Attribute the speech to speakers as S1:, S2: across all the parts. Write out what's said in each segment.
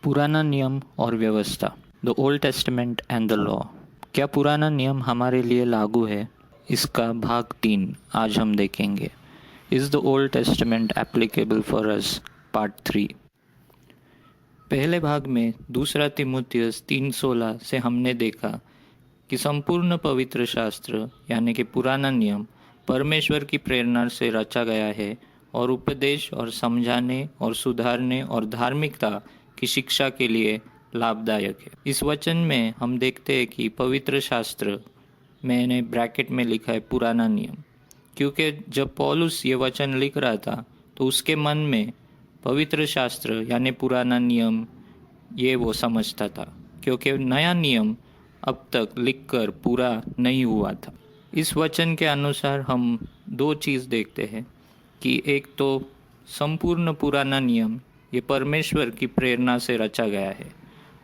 S1: पुराना नियम और व्यवस्था, the old testament and the law. क्या पुराना नियम हमारे लिए लागू है? इसका भाग 3 आज हम देखेंगे। Is the old testament applicable for us, part 3। पहले भाग में दूसरा तिमुथियुस 3:16 से हमने देखा कि संपूर्ण पवित्र शास्त्र यानी कि पुराना नियम परमेश्वर की प्रेरणा से रचा गया है और उपदेश और समझाने और सुधारने और धार्मिकता की शिक्षा के लिए लाभदायक है। इस वचन में हम देखते हैं कि पवित्र शास्त्र, मैंने ब्रैकेट में लिखा है पुराना नियम, क्योंकि जब पौलुस ये वचन लिख रहा था तो उसके मन में पवित्र शास्त्र यानी पुराना नियम ये वो समझता था, क्योंकि नया नियम अब तक लिखकर पूरा नहीं हुआ था। इस वचन के अनुसार हम दो चीज़ देखते हैं कि एक तो संपूर्ण पुराना नियम ये परमेश्वर की प्रेरणा से रचा गया है,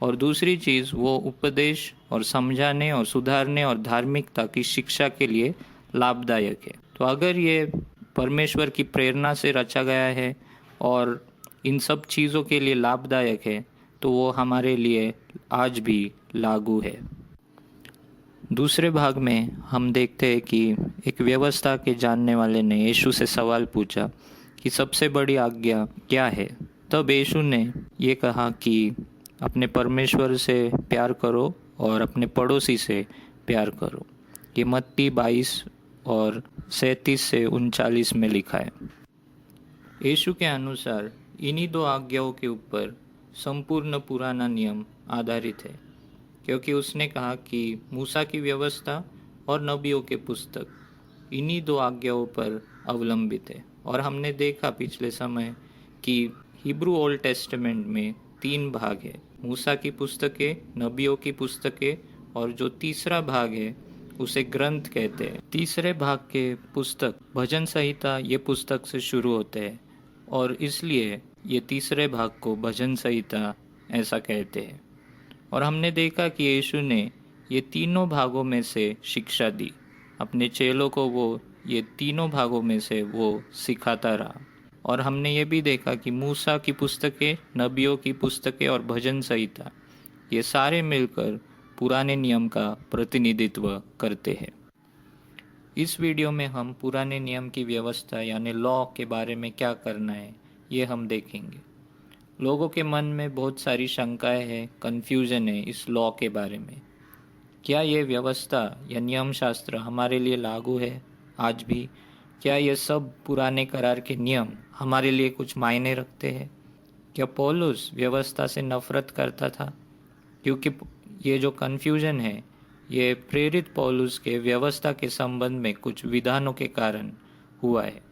S1: और दूसरी चीज़ वो उपदेश और समझाने और सुधारने और धार्मिकता की शिक्षा के लिए लाभदायक है। तो अगर ये परमेश्वर की प्रेरणा से रचा गया है और इन सब चीज़ों के लिए लाभदायक है, तो वो हमारे लिए आज भी लागू है। दूसरे भाग में हम देखते हैं कि एक व्यवस्था के जानने वाले ने यीशु से सवाल पूछा कि सबसे बड़ी आज्ञा क्या है। तब यीशु ने ये कहा कि अपने परमेश्वर से प्यार करो और अपने पड़ोसी से प्यार करो। ये मत्ती 22 और 37 से 39 में लिखा है। यीशु के अनुसार इन्हीं दो आज्ञाओं के ऊपर संपूर्ण पुराना नियम आधारित है, क्योंकि उसने कहा कि मूसा की व्यवस्था और नबियों के पुस्तक इन्हीं दो आज्ञाओं पर अवलंबित है। और हमने देखा पिछले समय कि हिब्रू ओल्ड टेस्टमेंट में 3 भाग है, मूसा की पुस्तकें, नबियों की पुस्तकें, और जो तीसरा भाग है उसे ग्रंथ कहते हैं। तीसरे भाग के पुस्तक भजन संहिता ये पुस्तक से शुरू होते हैं, और इसलिए ये तीसरे भाग को भजन संहिता ऐसा कहते हैं। और हमने देखा कि यीशु ने ये तीनों भागों में से शिक्षा दी, अपने चेलों को वो ये तीनों भागों में से वो सिखाता रहा। और हमने ये भी देखा कि मूसा की पुस्तकें, नबियों की पुस्तकें और भजन संहिता ये सारे मिलकर पुराने नियम का प्रतिनिधित्व करते हैं। इस वीडियो में हम पुराने नियम की व्यवस्था यानी लॉ के बारे में क्या करना है ये हम देखेंगे। लोगों के मन में बहुत सारी शंकाएं हैं, कन्फ्यूजन है इस लॉ के बारे में। क्या ये व्यवस्था या नियम शास्त्र हमारे लिए लागू है आज भी? क्या ये सब पुराने करार के नियम हमारे लिए कुछ मायने रखते हैं? क्या पौलुस व्यवस्था से नफरत करता था? क्योंकि ये जो कन्फ्यूजन है ये प्रेरित पौलुस के व्यवस्था के संबंध में कुछ विधानों के कारण हुआ है।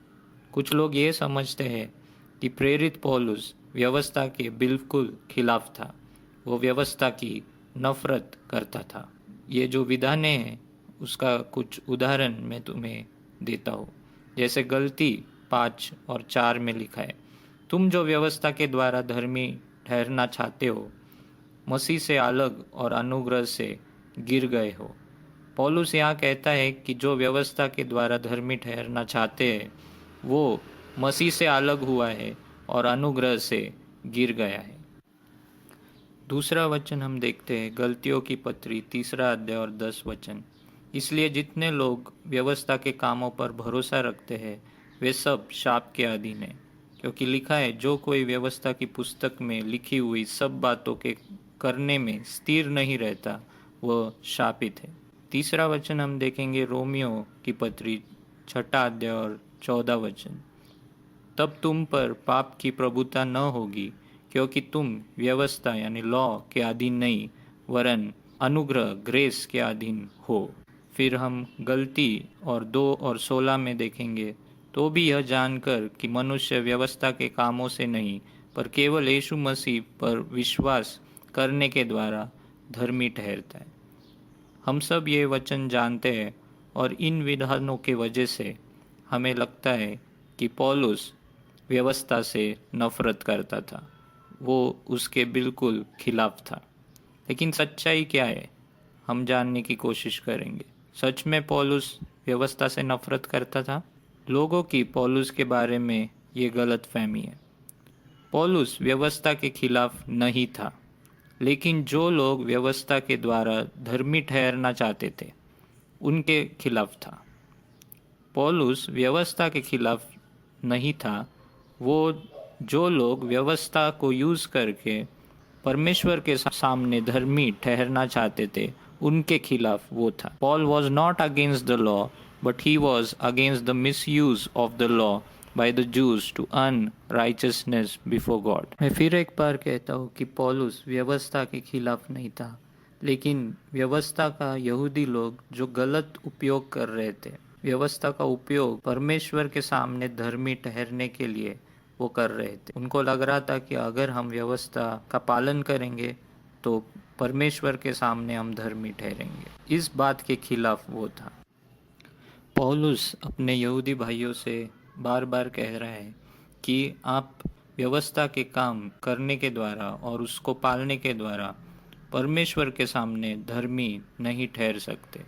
S1: कुछ लोग ये समझते हैं कि प्रेरित पौलुस व्यवस्था के बिल्कुल खिलाफ था, वो व्यवस्था की नफरत करता था। ये जो विधान हैं उसका कुछ उदाहरण मैं तुम्हें देता हूँ। जैसे गलती 5 और 4 में लिखा है, तुम जो व्यवस्था के द्वारा धर्मी ठहरना चाहते हो, मसीह से अलग और अनुग्रह से गिर गए हो। पौलुस यहाँ कहता है कि जो व्यवस्था के द्वारा धर्मी ठहरना चाहते हैं वो मसीह से अलग हुआ है और अनुग्रह से गिर गया है। दूसरा वचन हम देखते हैं गलतियों की पत्री 3 अध्याय और 10 वचन। इसलिए जितने लोग व्यवस्था के कामों पर भरोसा रखते हैं वे सब शाप के अधीन हैं, क्योंकि लिखा है जो कोई व्यवस्था की पुस्तक में लिखी हुई सब बातों के करने में स्थिर नहीं रहता वह शापित है। तीसरा वचन हम देखेंगे रोमियो की पत्री 6 अध्याय और 14 वचन। तब तुम पर पाप की प्रभुता न होगी, क्योंकि तुम व्यवस्था यानी लॉ के अधीन नहीं वरन अनुग्रह ग्रेस के अधीन हो। फिर हम गलती और 2 और 16 में देखेंगे, तो भी यह जानकर कि मनुष्य व्यवस्था के कामों से नहीं पर केवल यीशु मसीह पर विश्वास करने के द्वारा धर्मी ठहरता है। हम सब ये वचन जानते हैं, और इन विधानों के वजह से हमें लगता है कि पौलुस व्यवस्था से नफरत करता था, वो उसके बिल्कुल खिलाफ था। लेकिन सच्चाई क्या है हम जानने की कोशिश करेंगे। सच में पौलुस व्यवस्था से नफरत करता था? लोगों की पौलुस के बारे में ये गलत फहमी है। पौलुस व्यवस्था के खिलाफ नहीं था, लेकिन जो लोग व्यवस्था के द्वारा धर्मी ठहरना चाहते थे उनके खिलाफ था। पौलुस व्यवस्था के खिलाफ नहीं था, वो जो लोग व्यवस्था को यूज़ करके परमेश्वर के सामने धर्मी ठहरना चाहते थे उनके खिलाफ वो था। Paul was not against the law, but he was against the misuse of the law by the Jews to earn righteousness before God. मैं फिर एक बार कहता हूँ कि पौलुस व्यवस्था के खिलाफ नहीं था, लेकिन व्यवस्था का यहूदी लोग जो गलत उपयोग कर रहे थे, व्यवस्था का उपयोग परमेश्वर के सामने धर्मी ठहरने के लिए वो कर रहे थे। उनको लग रहा था कि अगर हम व्यवस्था का पालन करेंगे तो परमेश्वर के सामने हम धर्मी ठहरेंगे। इस बात के खिलाफ वो था। पौलुस अपने यहूदी भाइयों से बार बार कह रहा है कि आप व्यवस्था के काम करने के द्वारा और उसको पालने के द्वारा परमेश्वर के सामने धर्मी नहीं ठहर सकते।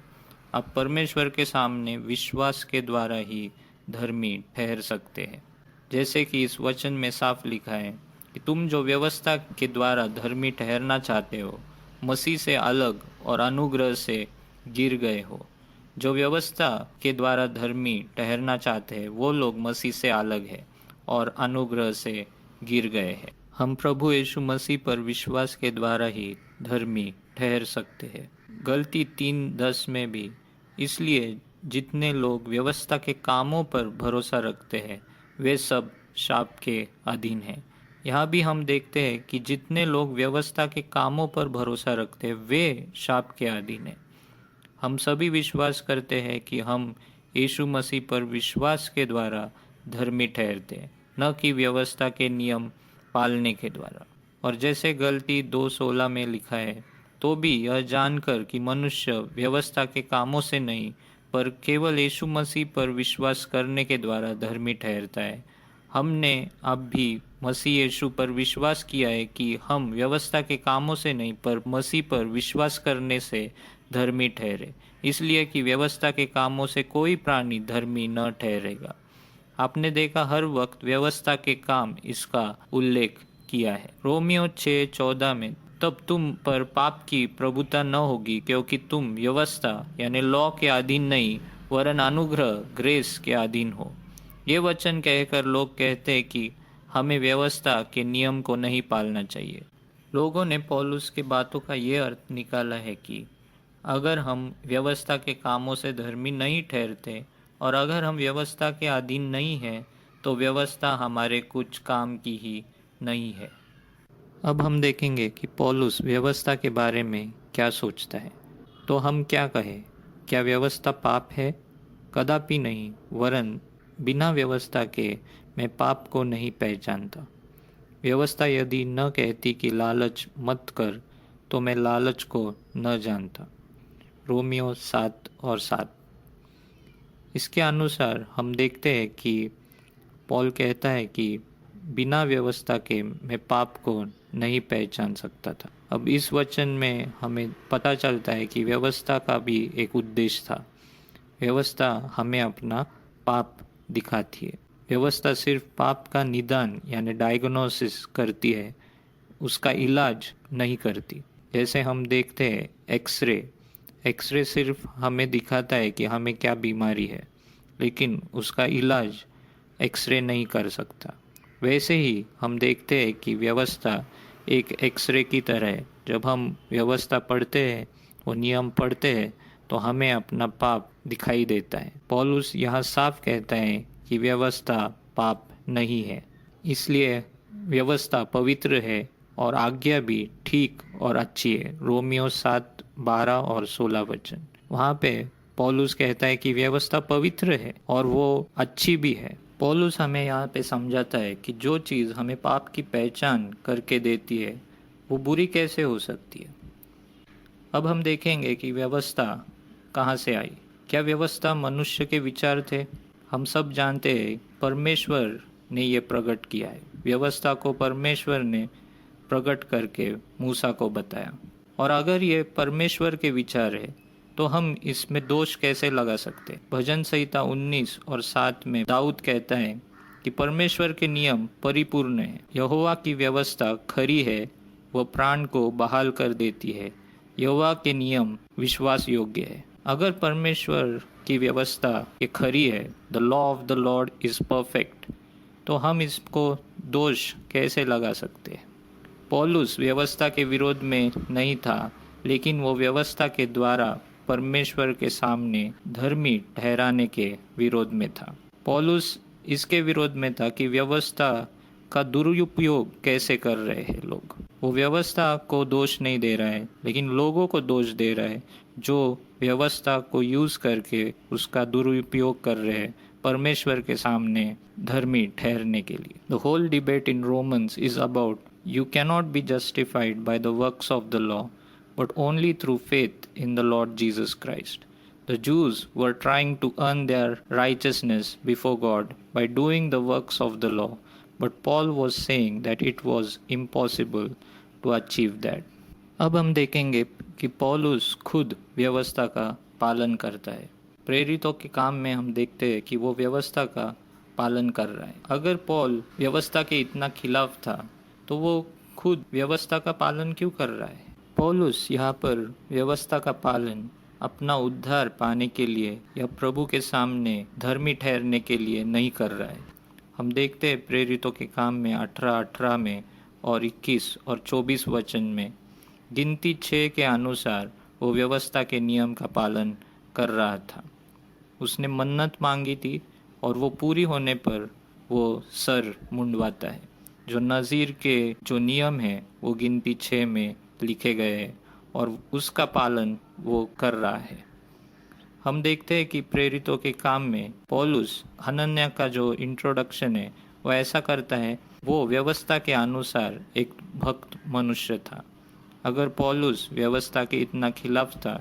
S1: आप परमेश्वर के सामने विश्वास के द्वारा ही धर्मी ठहर सकते हैं। जैसे कि इस वचन में साफ लिखा है कि तुम जो व्यवस्था के द्वारा धर्मी ठहरना चाहते हो, मसीह से अलग और अनुग्रह से गिर गए हो। जो व्यवस्था के द्वारा धर्मी ठहरना चाहते हैं वो लोग मसीह से अलग है और अनुग्रह से गिर गए हैं। हम प्रभु यीशु मसीह पर विश्वास के द्वारा ही धर्मी ठहर सकते हैं। गलती 3:10 में भी, इसलिए जितने लोग व्यवस्था के कामों पर भरोसा रखते हैं वे सब शाप के अधीन हैं। यहाँ भी हम देखते हैं कि जितने लोग व्यवस्था के कामों पर भरोसा रखते हैं वे शाप के अधीन हैं। हम सभी विश्वास करते हैं कि हम यीशु मसीह पर विश्वास के द्वारा धर्मी ठहरते हैं, न कि व्यवस्था के नियम पालने के द्वारा। और जैसे गलती 2:16 में लिखा है, तो भी यह जानकर कि मनुष्य व्यवस्था के कामों से नहीं पर केवल यीशु मसीह पर विश्वास करने के द्वारा धर्मी ठहरता है। हमने अब भी मसीह यीशु पर विश्वास किया है कि हम व्यवस्था के कामों से नहीं पर मसीह पर विश्वास करने से धर्मी ठहरे, इसलिए कि व्यवस्था के कामों से कोई प्राणी धर्मी न ठहरेगा। आपने देखा हर वक्त व्यवस्था के काम इसका उल्लेख किया है। रोमियो 6:14 में, तब तुम पर पाप की प्रभुता न होगी क्योंकि तुम व्यवस्था यानी लॉ के अधीन नहीं वरन अनुग्रह ग्रेस के अधीन हो। ये वचन कहकर लोग कहते हैं कि हमें व्यवस्था के नियम को नहीं पालना चाहिए। लोगों ने पौलुस के बातों का ये अर्थ निकाला है कि अगर हम व्यवस्था के कामों से धर्मी नहीं ठहरते और अगर हम व्यवस्था के अधीन नहीं हैं तो व्यवस्था हमारे कुछ काम की ही नहीं है। अब हम देखेंगे कि पौलुस व्यवस्था के बारे में क्या सोचता है। तो हम क्या कहें, क्या व्यवस्था पाप है? कदापि नहीं, वरन बिना व्यवस्था के मैं पाप को नहीं पहचानता। व्यवस्था यदि न कहती कि लालच मत कर तो मैं लालच को न जानता। रोमियो 7:7। इसके अनुसार हम देखते हैं कि पौल कहता है कि बिना व्यवस्था के मैं पाप को नहीं पहचान सकता था। अब इस वचन में हमें पता चलता है कि व्यवस्था का भी एक उद्देश्य था। व्यवस्था हमें अपना पाप दिखाती है। व्यवस्था सिर्फ पाप का निदान यानी डायग्नोसिस करती है, उसका इलाज नहीं करती। जैसे हम देखते हैं एक्सरे सिर्फ हमें दिखाता है कि हमें क्या बीमारी है, लेकिन उसका इलाज एक्सरे नहीं कर सकता। वैसे ही हम देखते हैं कि व्यवस्था एक एक्सरे की तरह है। जब हम व्यवस्था पढ़ते हैं, वो नियम पढ़ते हैं, तो हमें अपना पाप दिखाई देता है। पौलुस यहाँ साफ कहता है कि व्यवस्था पाप नहीं है, इसलिए व्यवस्था पवित्र है और आज्ञा भी ठीक और अच्छी है। रोमियो 7:12 और 16 वचन। वहाँ पे पौलुस कहता है कि व्यवस्था पवित्र है और वो अच्छी भी है। पौलुस हमें यहाँ पे समझाता है कि जो चीज़ हमें पाप की पहचान करके देती है वो बुरी कैसे हो सकती है। अब हम देखेंगे कि व्यवस्था कहाँ से आई। क्या व्यवस्था मनुष्य के विचार थे? हम सब जानते हैं परमेश्वर ने ये प्रकट किया है। व्यवस्था को परमेश्वर ने प्रकट करके मूसा को बताया। और अगर ये परमेश्वर के विचार है तो हम इसमें दोष कैसे लगा सकते? भजन संहिता 19:7 में दाऊद कहता है कि परमेश्वर के नियम परिपूर्ण है। यहोवा की व्यवस्था खरी है, वह प्राण को बहाल कर देती है। यहोवा के नियम विश्वास योग्य है। अगर परमेश्वर की व्यवस्था ये खरी है, the law of the Lord is perfect, तो हम इसको दोष कैसे लगा सकते हैं? पौलुस व्यवस्था के विरोध में नहीं था, लेकिन वो व्यवस्था के द्वारा परमेश्वर के सामने धर्मी ठहराने के विरोध में था। पौलुस इसके विरोध में था कि व्यवस्था का दुरुपयोग कैसे कर रहे हैं लोग। वो व्यवस्था को दोष नहीं दे रहा है, लेकिन लोगों को दोष दे रहा है जो व्यवस्था को यूज करके उसका दुरुपयोग कर रहे हैं परमेश्वर के सामने धर्मी ठहरने के लिए। The whole debate in Romans is about you cannot be justified by the works of the law, but only through faith in the Lord Jesus Christ. The Jews were trying to earn their righteousness before God by doing the works of the law, but Paul was saying that it was impossible to achieve that. अब हम देखेंगे कि पौलुस खुद व्यवस्था का पालन करता है। प्रेरितों के काम में हम देखते हैं कि वो व्यवस्था का पालन कर रहा है। अगर पौल व्यवस्था के इतना खिलाफ था, तो वो खुद व्यवस्था का पालन क्यों कर रहा है? पौलुस यहाँ पर व्यवस्था का पालन अपना उद्धार पाने के लिए या प्रभु के सामने धर्मी ठहरने के लिए नहीं कर रहा है। हम देखते हैं प्रेरितों के काम में 18 में और 21 और 24 वचन में गिनती 6 के अनुसार वो व्यवस्था के नियम का पालन कर रहा था। उसने मन्नत मांगी थी और वो पूरी होने पर वो सर मुंडवाता है। जो नज़ीर के जो नियम है वो गिनती 6 में लिखे गए हैं और उसका पालन वो कर रहा है। हम देखते हैं कि प्रेरितों के काम में पौलुस हनन्याह का जो इंट्रोडक्शन है वो ऐसा करता है, वो व्यवस्था के अनुसार एक भक्त मनुष्य था। अगर पौलुस व्यवस्था के इतना खिलाफ था,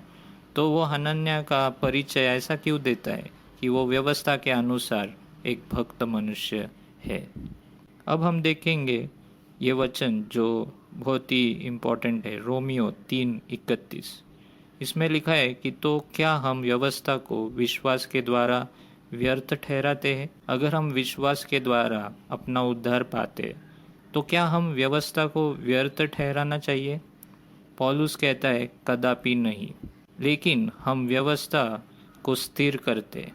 S1: तो वो हनन्याह का परिचय ऐसा क्यों देता है कि वो व्यवस्था के अनुसार एक भक्त मनुष्य है। अब हम देखेंगे ये वचन जो बहुत ही इम्पोर्टेंट है, रोमियो 3:31। इसमें लिखा है कि तो क्या हम व्यवस्था को विश्वास के द्वारा व्यर्थ ठहराते हैं? अगर हम विश्वास के द्वारा अपना उद्धार पाते, तो क्या हम व्यवस्था को व्यर्थ ठहराना चाहिए? पौलुस कहता है कदापि नहीं, लेकिन हम व्यवस्था को स्थिर करते।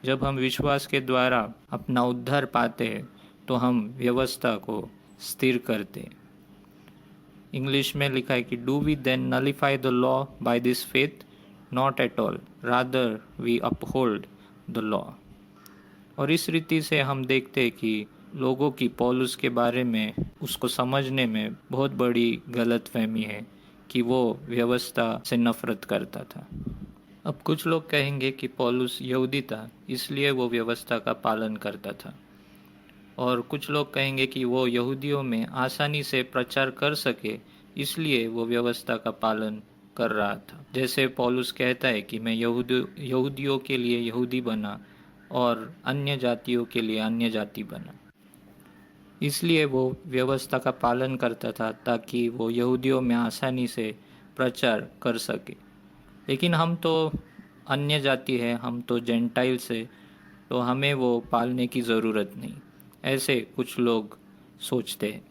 S1: जब हम विश्वास के द्वारा अपना उद्धार पाते हैं, तो हम व्यवस्था को स्थिर करते। इंग्लिश में लिखा है कि do we then nullify the law by this faith? Not at all, rather we uphold the law. और इस रीति से हम देखते हैं कि लोगों की पौलुस के बारे में उसको समझने में बहुत बड़ी गलतफहमी है कि वो व्यवस्था से नफरत करता था। अब कुछ लोग कहेंगे कि पौलुस यहूदी था, इसलिए वो व्यवस्था का पालन करता था, और कुछ लोग कहेंगे कि वो यहूदियों में आसानी से प्रचार कर सके, इसलिए वो व्यवस्था का पालन कर रहा था। जैसे पौलुस कहता है कि मैं यहूदियों के लिए यहूदी बना और अन्य जातियों के लिए अन्य जाति बना, इसलिए वो व्यवस्था का पालन करता था ताकि वो यहूदियों में आसानी से प्रचार कर सके। लेकिन हम तो अन्य जाति है, हम तो जेंटाइल्स है, तो हमें वो पालने की ज़रूरत नहीं, ऐसे कुछ लोग सोचते हैं।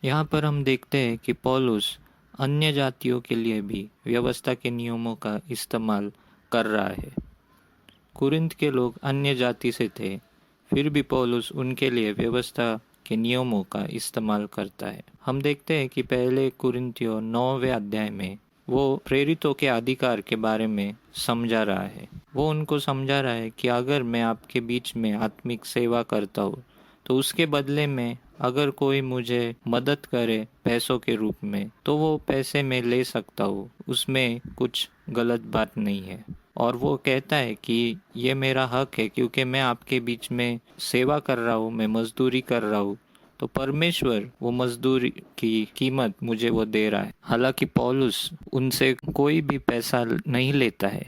S1: यहाँ पर हम देखते हैं कि पौलुस अन्य जातियों के लिए भी व्यवस्था के नियमों का इस्तेमाल कर रहा है। कुरिन्थ के लोग अन्य जाति से थे, फिर भी पौलुस उनके लिए व्यवस्था के नियमों का इस्तेमाल करता है। हम देखते हैं कि पहले कुरिन्थियों 9वें अध्याय में वो प्रेरितों के अधिकार के बारे में समझा रहा है। वो उनको समझा रहा है कि अगर मैं आपके बीच में आत्मिक सेवा करता हूँ, तो उसके बदले में अगर कोई मुझे मदद करे पैसों के रूप में, तो वो पैसे मैं ले सकता हूँ, उसमें कुछ गलत बात नहीं है। और वो कहता है कि ये मेरा हक है, क्योंकि मैं आपके बीच में सेवा कर रहा हूँ, मैं मजदूरी कर रहा हूँ, तो परमेश्वर वो मजदूरी की कीमत मुझे वो दे रहा है। हालांकि पौलुस उनसे कोई भी पैसा नहीं लेता है,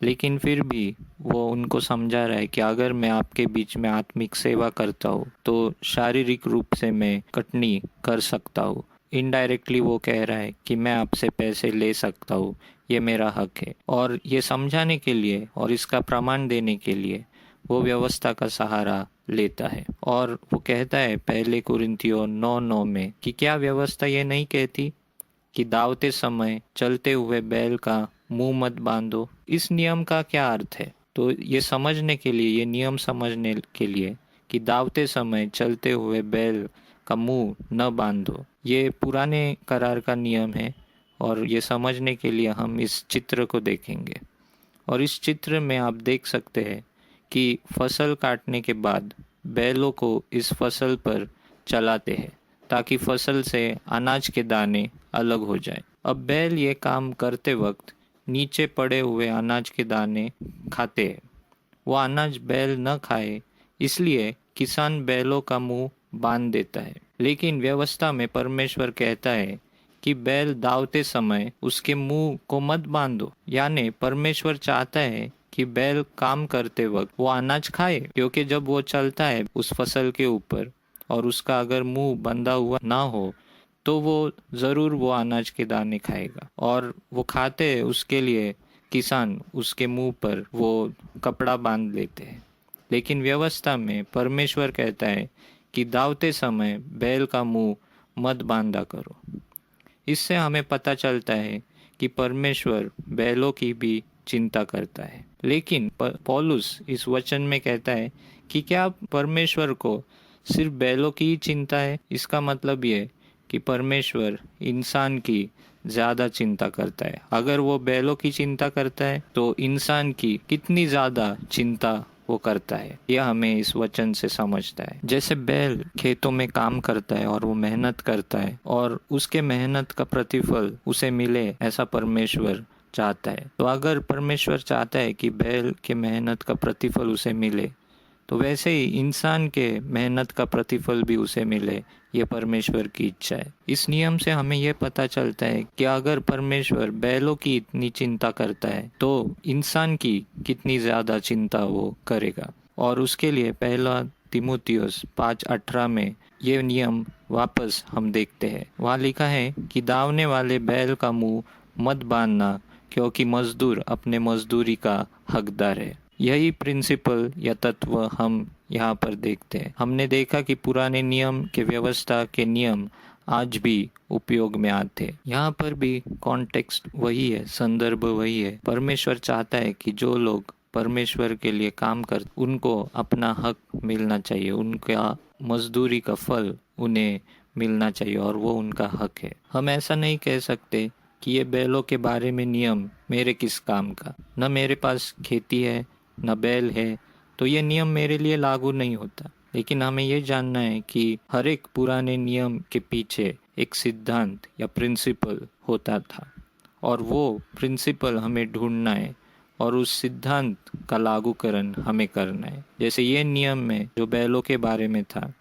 S1: लेकिन फिर भी वो उनको समझा रहा है कि अगर मैं आपके बीच में आत्मिक सेवा करता हूँ, तो शारीरिक रूप से मैं कटनी कर सकता हूँ। इनडायरेक्टली वो कह रहा है कि मैं आपसे पैसे ले सकता हूँ, ये मेरा हक है। और ये समझाने के लिए और इसका प्रमाण देने के लिए वो व्यवस्था का सहारा लेता है। और वो कहता है पहले कुरिन्थियों 9:9 में कि क्या व्यवस्था ये नहीं कहती कि दावते समय चलते हुए बैल का मुंह मत बांधो। इस नियम का क्या अर्थ है? तो ये समझने के लिए, ये नियम समझने के लिए कि दावते समय चलते हुए बैल का मुंह न बांधो, ये पुराने करार का नियम है। और ये समझने के लिए हम इस चित्र को देखेंगे। और इस चित्र में आप देख सकते हैं कि फसल काटने के बाद बैलों को इस फसल पर चलाते हैं ताकि फसल से अनाज के दाने अलग हो जाए। अब बैल ये काम करते वक्त नीचे पड़े हुए अनाज के दाने खाते हैं। वो अनाज बैल न खाए इसलिए किसान बैलों का मुंह बांध देता है। लेकिन व्यवस्था में परमेश्वर कहता है कि बैल दावते समय उसके मुंह को मत बांधो। यानी परमेश्वर चाहता है कि बैल काम करते वक्त वो अनाज खाए, क्योंकि जब वो चलता है उस फसल के ऊपर और उसका अगर मुंह बंधा हुआ ना हो तो वो ज़रूर वो अनाज के दाने खाएगा। और वो खाते हैं उसके लिए किसान उसके मुंह पर वो कपड़ा बांध लेते हैं। लेकिन व्यवस्था में परमेश्वर कहता है कि दावते समय बैल का मुंह मत बांधा करो। इससे हमें पता चलता है कि परमेश्वर बैलों की भी चिंता करता है। लेकिन पौलुस इस वचन में कहता है कि क्या परमेश्वर को सिर्फ बैलों की ही चिंता है? इसका मतलब ये कि परमेश्वर इंसान की ज़्यादा चिंता करता है। अगर वो बैलों की चिंता करता है तो इंसान की कितनी ज़्यादा चिंता वो करता है, यह हमें इस वचन से समझता है। जैसे बैल खेतों में काम करता है और वो मेहनत करता है और उसके मेहनत का प्रतिफल उसे मिले, ऐसा परमेश्वर चाहता है। तो अगर परमेश्वर चाहता है कि बैल के मेहनत का प्रतिफल उसे मिले, तो वैसे ही इंसान के मेहनत का प्रतिफल भी उसे मिले, ये परमेश्वर की इच्छा है। इस नियम से हमें यह पता चलता है कि अगर परमेश्वर बैलों की इतनी चिंता करता है तो इंसान की कितनी ज़्यादा चिंता वो करेगा। और उसके लिए पहला तीमुथियुस 5:18 में ये नियम वापस हम देखते हैं। वहाँ लिखा है कि दावने वाले बैल का मुंह मत बांधना, क्योंकि मजदूर अपने मजदूरी का हकदार है। यही प्रिंसिपल या तत्व हम यहाँ पर देखते हैं। हमने देखा कि पुराने नियम के व्यवस्था के नियम आज भी उपयोग में आते हैं। यहाँ पर भी कॉन्टेक्स्ट वही है, संदर्भ वही है। परमेश्वर चाहता है कि जो लोग परमेश्वर के लिए काम कर उनको अपना हक मिलना चाहिए, उनका मजदूरी का फल उन्हें मिलना चाहिए और वो उनका हक है। हम ऐसा नहीं कह सकते कि ये बैलों के बारे में नियम मेरे किस काम का, न मेरे पास खेती है न बैल है, तो ये नियम मेरे लिए लागू नहीं होता। लेकिन हमें ये जानना है कि हर एक पुराने नियम के पीछे एक सिद्धांत या प्रिंसिपल होता था और वो प्रिंसिपल हमें ढूंढना है और उस सिद्धांत का लागूकरण हमें करना है। जैसे ये नियम में जो बैलों के बारे में था,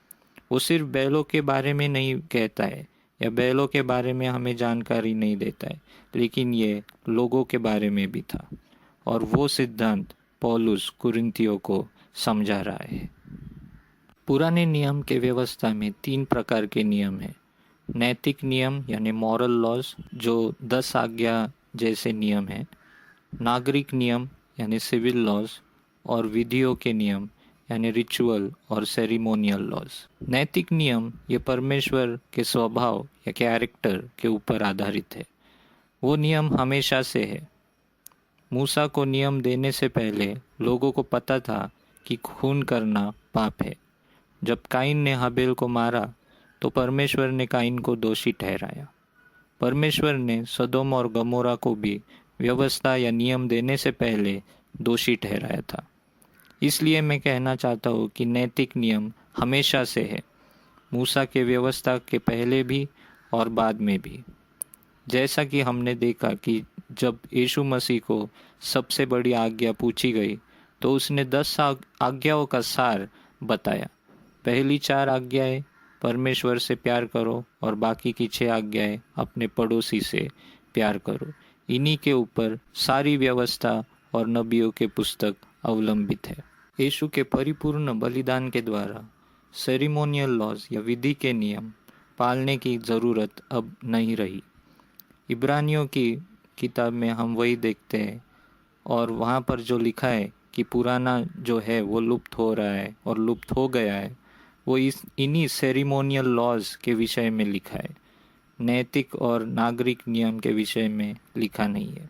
S1: वो सिर्फ बैलों के बारे में नहीं कहता है या बैलों के बारे में हमें जानकारी नहीं देता है, लेकिन ये लोगों के बारे में भी था। और वो सिद्धांत पौलुस कुरिन्थियों को समझा रहा है। पुराने नियम के व्यवस्था में 3 प्रकार के नियम हैं। नैतिक नियम यानी मॉरल लॉज, जो 10 आज्ञा जैसे नियम हैं। नागरिक नियम यानी सिविल लॉज, और विधियों के नियम यानी रिचुअल और सेरिमोनियल लॉज। नैतिक नियम ये परमेश्वर के स्वभाव या कैरेक्टर के ऊपर आधारित है। वो नियम हमेशा से है। मूसा को नियम देने से पहले लोगों को पता था कि खून करना पाप है। जब काइन ने हाबिल को मारा तो परमेश्वर ने काइन को दोषी ठहराया। परमेश्वर ने सदोम और गमोरा को भी व्यवस्था या नियम देने से पहले दोषी ठहराया था। इसलिए मैं कहना चाहता हूँ कि नैतिक नियम हमेशा से है, मूसा के व्यवस्था के पहले भी और बाद में भी। जैसा कि हमने देखा कि जब यीशु मसीह को सबसे बड़ी आज्ञा पूछी गई तो उसने 10 आज्ञाओं का सार बताया। पहली 4 आज्ञाएं परमेश्वर से प्यार करो और बाकी की 6 आज्ञाएं अपने पड़ोसी से प्यार करो। इन्हीं के ऊपर सारी व्यवस्था और नबियों के पुस्तक अवलंबित है। यीशु के परिपूर्ण बलिदान के द्वारा सेरिमोनियल लॉज या विधि के नियम पालने की ज़रूरत अब नहीं रही। इब्रानियों की किताब में हम वही देखते हैं और वहाँ पर जो लिखा है कि पुराना जो है वो लुप्त हो रहा है और लुप्त हो गया है, वो इन्हीं सेरिमोनियल लॉज के विषय में लिखा है, नैतिक और नागरिक नियम के विषय में लिखा नहीं है।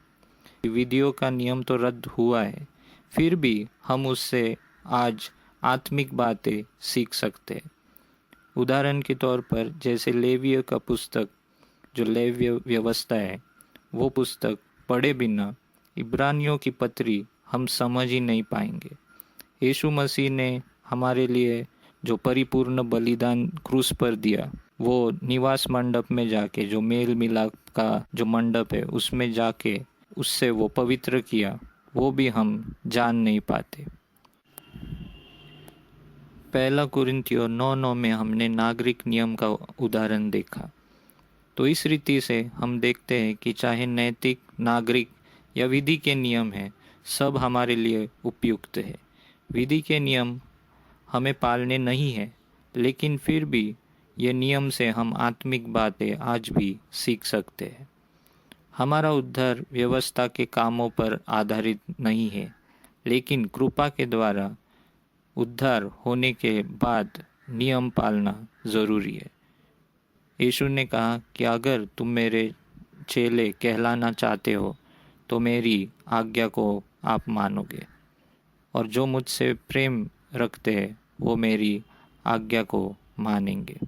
S1: विधियों का नियम तो रद्द हुआ है, फिर भी हम उससे आज आत्मिक बातें सीख सकते हैं। उदाहरण के तौर पर जैसे लेविय का पुस्तक, जो लेव्य व्यवस्था है, वो पुस्तक पढ़े बिना इब्रानियों की पत्री हम समझ ही नहीं पाएंगे। यीशु मसीह ने हमारे लिए जो परिपूर्ण बलिदान क्रूस पर दिया, वो निवास मंडप में जाके, जो मेल मिलाप का जो मंडप है उसमें जाके उससे वो पवित्र किया, वो भी हम जान नहीं पाते। पहला कुरिन्थियों 9:9 में हमने नागरिक नियम का उदाहरण देखा। तो इस रीति से हम देखते हैं कि चाहे नैतिक, नागरिक या विधि के नियम हैं, सब हमारे लिए उपयुक्त है। विधि के नियम हमें पालने नहीं है, लेकिन फिर भी ये नियम से हम आत्मिक बातें आज भी सीख सकते हैं। हमारा उद्धार व्यवस्था के कामों पर आधारित नहीं है, लेकिन कृपा के द्वारा उद्धार होने के बाद नियम पालना ज़रूरी है। यीशु ने कहा कि अगर तुम मेरे चेले कहलाना चाहते हो तो मेरी आज्ञा को आप मानोगे, और जो मुझसे प्रेम रखते हैं वो मेरी आज्ञा को मानेंगे।